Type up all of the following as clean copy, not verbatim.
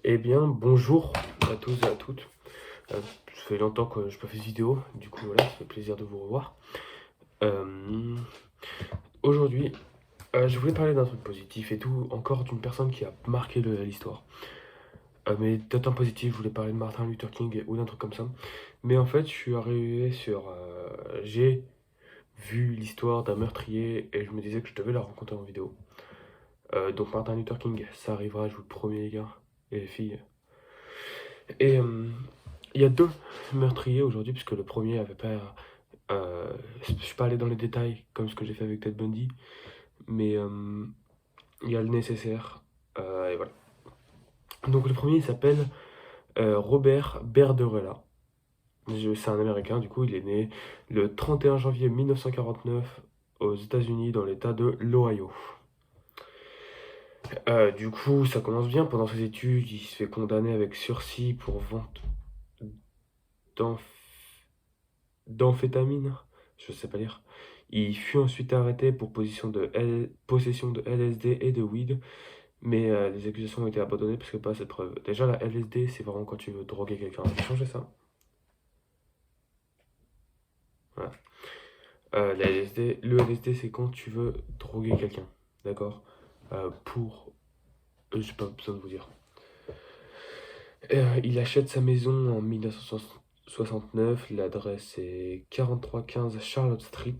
Eh bien, bonjour à tous et à toutes. Ça fait longtemps que je pas fait de vidéo, du coup voilà, ça fait plaisir de vous revoir. Euh, Aujourd'hui, je voulais parler d'un truc positif et tout, encore d'une personne qui a marqué l'histoire. Mais peut-être un positif, je voulais parler de Martin Luther King ou d'un truc comme ça. Mais en fait, je suis arrivé sur... j'ai vu l'histoire d'un meurtrier et je me disais que je devais la rencontrer en vidéo. Donc Martin Luther King, ça arrivera, je vous le promets les gars et les filles. Et il y a deux meurtriers aujourd'hui, puisque le premier avait pas. Je suis pas allé dans les détails comme ce que j'ai fait avec Ted Bundy, mais il y a le nécessaire. Et voilà. Donc le premier il s'appelle Robert Berderella. C'est un américain, du coup, il est né le 31 janvier 1949 aux États-Unis, dans l'état de l'Ohio. Du coup, ça commence bien. Pendant ses études, il se fait condamner avec sursis pour vente d'amph- d'amphétamine, je sais pas lire. Il fut ensuite arrêté pour possession de LSD et de weed, mais les accusations ont été abandonnées parce que pas assez de preuves. Déjà, la LSD, c'est vraiment quand tu veux droguer quelqu'un. J'ai changé ça. Voilà. Le LSD, c'est quand tu veux droguer quelqu'un. D'accord. Pour. J'ai pas besoin de vous dire. Il achète sa maison en 1969. L'adresse est 4315 Charlotte Street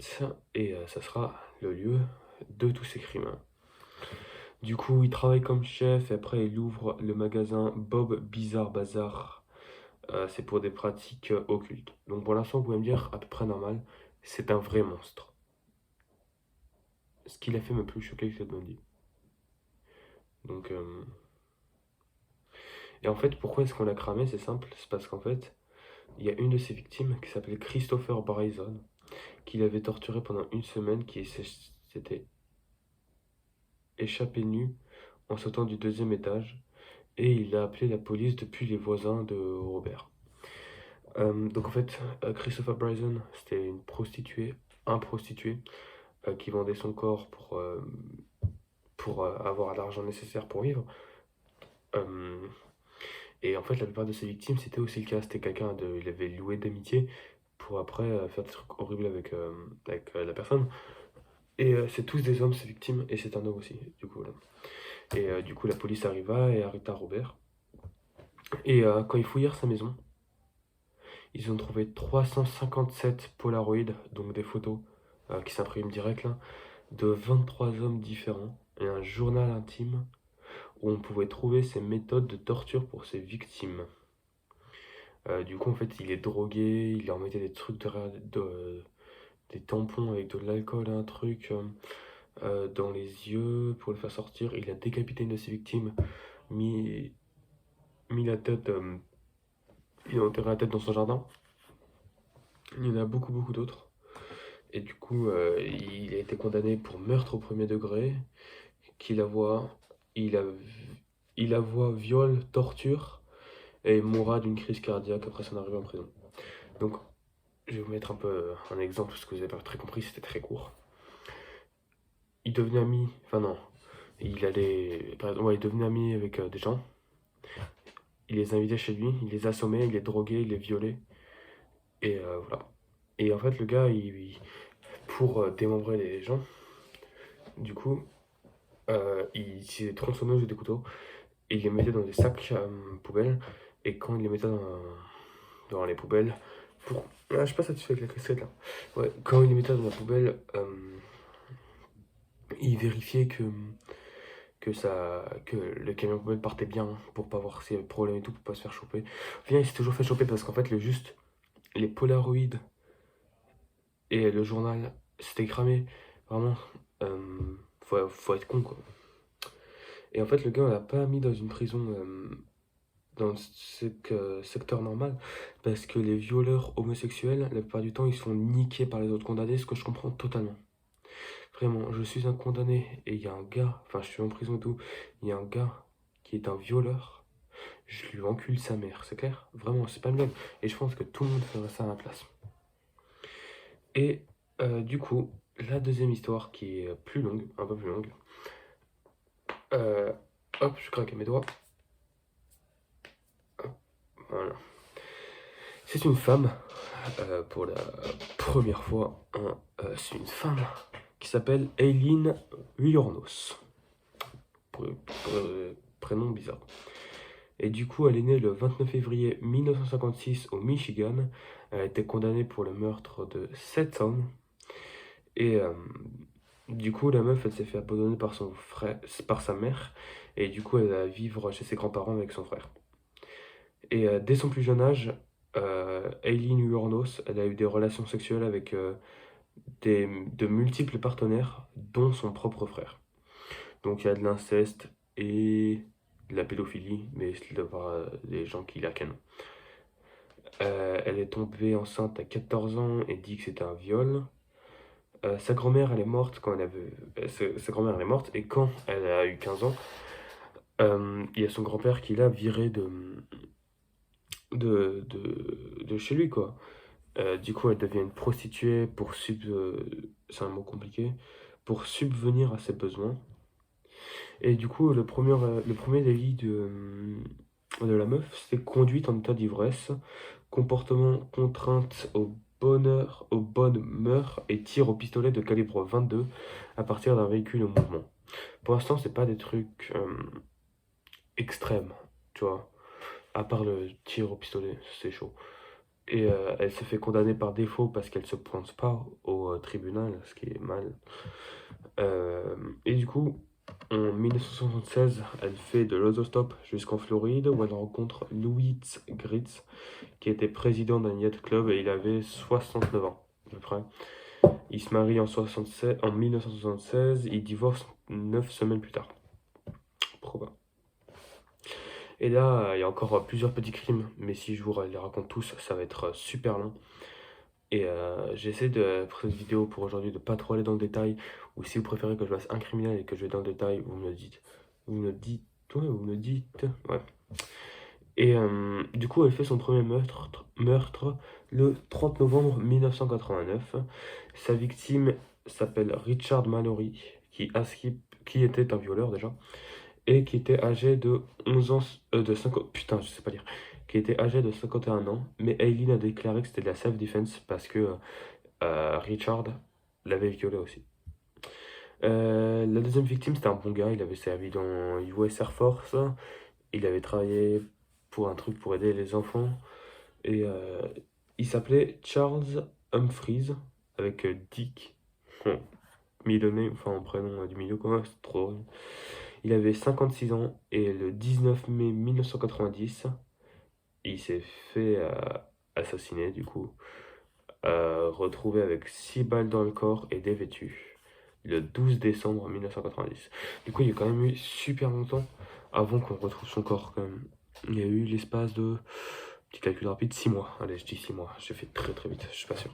et ça sera le lieu de tous ces crimes. Du coup, il travaille comme chef et après il ouvre le magasin Bob Bizarre Bazar. C'est pour des pratiques occultes. Donc pour l'instant, vous pouvez me dire à peu près normal. C'est un vrai monstre. Ce qu'il a fait m'a plus choqué que Ted Bundy. Donc, et en fait, pourquoi est-ce qu'on l'a cramé? C'est simple. C'est parce qu'en fait, il y a une de ses victimes qui s'appelait Christopher Bryson, qu'il avait torturé pendant une semaine, qui s'était échappé nu en sautant du deuxième étage. Et il a appelé la police depuis les voisins de Robert. Donc en fait, Christopher Bryson, c'était un prostitué qui vendait son corps pour avoir l'argent nécessaire pour vivre. Euh, et en fait, la plupart de ses victimes, c'était aussi le cas. C'était il avait loué d'amitié pour après faire des trucs horribles avec la personne. Et c'est tous des hommes, ces victimes, et c'est un homme aussi, du coup. Voilà. Et du coup, la police arriva et arrêta Robert. Et quand ils fouillèrent sa maison, ils ont trouvé 357 Polaroids, donc des photos qui s'impriment direct là, de 23 hommes différents et un journal intime où on pouvait trouver ses méthodes de torture pour ses victimes. Du coup, en fait, il est drogué, il leur mettait des trucs des tampons avec de l'alcool, un truc dans les yeux pour le faire sortir. Il a décapité une de ses victimes, mis, mis la tête, il a enterré la tête dans son jardin. Il y en a beaucoup, beaucoup d'autres. Et du coup, il a été condamné pour meurtre au premier degré, qu'il avoue, il a, il avoue viol, torture, et mourra d'une crise cardiaque après son arrivée en prison. Donc, je vais vous mettre un peu un exemple, parce que vous n'avez pas très compris, c'était très court. Il devenait ami, enfin non, il allait, par exemple, ouais, il devenait ami avec des gens, il les invitait chez lui, il les assommait, il les droguait, il les violait, et voilà. Et en fait, le gars, pour démembrer les gens, du coup, il utilisait des tronçonneuses et des couteaux, et il les mettait dans des sacs poubelles, et quand il les mettait dans les poubelles, pour... Ah, je suis pas satisfait avec la cassette là. Ouais, quand il les mettait dans la poubelle, il vérifiait que le camion poubelle partait bien pour pas voir s'il y avait problème et tout, pour pas se faire choper. Enfin, il s'est toujours fait choper parce qu'en fait, les Polaroids et le journal, c'était cramé. Vraiment, faut être con quoi. Et en fait, le gars, on l'a pas mis dans une prison dans le secteur normal parce que les violeurs homosexuels, la plupart du temps, ils sont niqués par les autres condamnés, ce que je comprends totalement. Vraiment, je suis un condamné et il y a un gars, enfin, je suis en prison et tout, il y a un gars qui est un violeur, je lui encule sa mère, c'est clair? Vraiment, c'est pas une blague. Et je pense que tout le monde ferait ça à ma place. Et du coup, la deuxième histoire qui est plus longue, un peu plus longue, euh, hop, je craque mes doigts. Voilà. C'est une femme, pour la première fois, hein, c'est une femme qui s'appelle Eileen Wuornos. Prénom bizarre. Et du coup, elle est née le 29 février 1956 au Michigan. Elle a été condamnée pour le meurtre de 7 hommes. Et du coup, la meuf, elle s'est fait abandonner par son frère, par sa mère. Et du coup, elle va vivre chez ses grands-parents avec son frère. Et dès son plus jeune âge, Eileen Wuornos, elle a eu des relations sexuelles avec de multiples partenaires, dont son propre frère. Donc il y a de l'inceste et de la pédophilie, mais c'est des gens qui la kennent. Elle est tombée enceinte à 14 ans et dit que c'était un viol. Sa grand-mère, elle est morte quand elle avait... sa grand-mère, elle est morte, et quand elle a eu 15 ans, il y a son grand-père qui l'a virée de chez lui, quoi. Du coup, elle devient une prostituée pour c'est un mot compliqué, pour subvenir à ses besoins. Et du coup, le premier délit de la meuf, c'était conduite en état d'ivresse, comportement contrainte au bonheur, aux bonnes mœurs et tir au pistolet de calibre 22 à partir d'un véhicule en mouvement. Pour l'instant, c'est pas des trucs extrêmes, tu vois. À part le tir au pistolet, c'est chaud. Et elle se fait condamner par défaut parce qu'elle se pointe pas au tribunal, ce qui est mal. Et du coup, en 1976, elle fait de l'autostop jusqu'en Floride où elle rencontre Louis Gritz, qui était président d'un yacht club et il avait 69 ans à peu près. Il se marie en 1976, il divorce 9 semaines plus tard. Probable. Et là, il y a encore plusieurs petits crimes, mais si je vous les raconte tous, ça va être super long. Et j'essaie pour cette vidéo, pour aujourd'hui, de pas trop aller dans le détail. Ou si vous préférez que je fasse un criminel et que je vais dans le détail, vous me le dites. Vous me le dites. Ouais. Et du coup, elle fait son premier meurtre le 30 novembre 1989. Sa victime s'appelle Richard Mallory, qui était un violeur déjà, et qui était âgé de 11 ans, de 5, putain, je sais pas lire, qui était âgé de 51 ans, mais Aileen a déclaré que c'était de la self-defense parce que Richard l'avait violé aussi. La deuxième victime, c'était un bon gars, il avait servi dans US Air Force, il avait travaillé pour un truc pour aider les enfants, et il s'appelait Charles Humphries, avec Dick, middle name, enfin un prénom du milieu, quoi, c'est trop drôle. Il avait 56 ans, et le 19 mai 1990, il s'est fait assassiner, du coup, retrouvé avec 6 balles dans le corps et dévêtu, le 12 décembre 1990. Du coup, il y a quand même eu super longtemps avant qu'on retrouve son corps, quand même. Il y a eu l'espace de, petit calcul rapide, 6 mois. Allez, je dis 6 mois, j'ai fait très très vite, je suis pas sûr.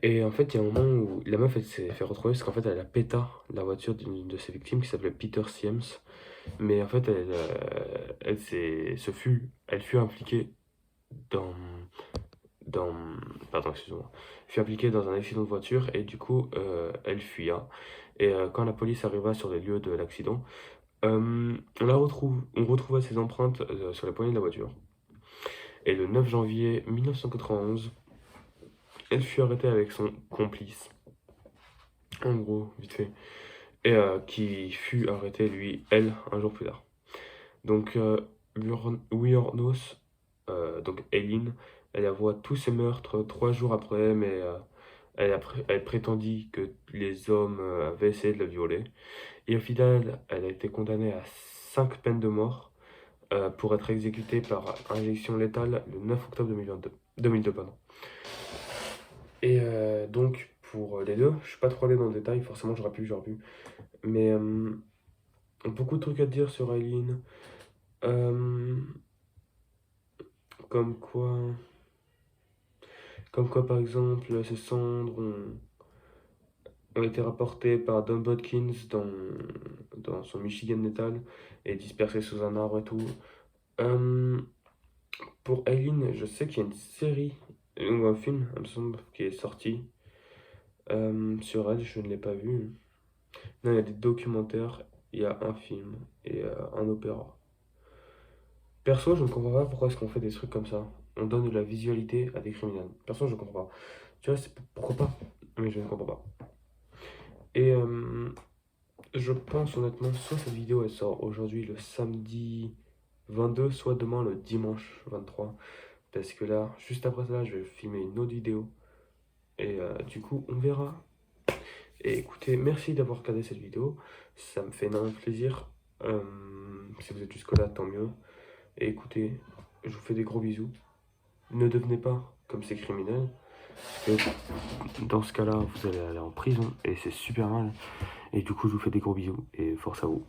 Et en fait, il y a un moment où la meuf, elle s'est fait retrouver parce qu'en fait, elle a péta la voiture d'une de ses victimes qui s'appelait Peter Siems. Mais en fait, elle fut impliquée dans, dans, pardon, excusez-moi, fut impliquée dans un accident de voiture et du coup, elle fuya. Et quand la police arriva sur les lieux de l'accident, on retrouva ses empreintes sur la poignée de la voiture. Et le 9 janvier 1991, elle fut arrêtée avec son complice, en gros, vite fait, et qui fut arrêté, lui, elle, un jour plus tard. Donc, Wuornos, donc Eileen, elle avoua tous ses meurtres 3 jours après, mais elle prétendit que les hommes avaient essayé de la violer. Et au final, elle a été condamnée à 5 peines de mort pour être exécutée par injection létale le 9 octobre 2002, pardon. Et donc, pour les deux, je suis pas trop allé dans le détail, forcément j'aurais pu. Mais beaucoup de trucs à dire sur Eileen. Euh, comme quoi, par exemple, ces cendres ont été rapportées par Don Bodkins dans son Michigan natal et dispersées sous un arbre et tout. Euh, pour Eileen, je sais qu'il y a une série ou un film, il me semble, qui est sorti sur elle, je ne l'ai pas vu. Non, il y a des documentaires, il y a un film et un opéra. Perso, je ne comprends pas pourquoi est-ce qu'on fait des trucs comme ça. On donne de la visualité à des criminels. Perso, je ne comprends pas. Tu vois, pourquoi pas? Mais je ne comprends pas. Et je pense honnêtement, soit cette vidéo elle sort aujourd'hui le samedi 22, soit demain le dimanche 23. Parce que là, juste après ça, je vais filmer une autre vidéo. Et du coup, on verra. Et écoutez, merci d'avoir regardé cette vidéo. Ça me fait énormément plaisir. Si vous êtes jusque-là, tant mieux. Et écoutez, je vous fais des gros bisous. Ne devenez pas comme ces criminels. Parce que dans ce cas-là, vous allez aller en prison. Et c'est super mal. Et du coup, je vous fais des gros bisous. Et force à vous.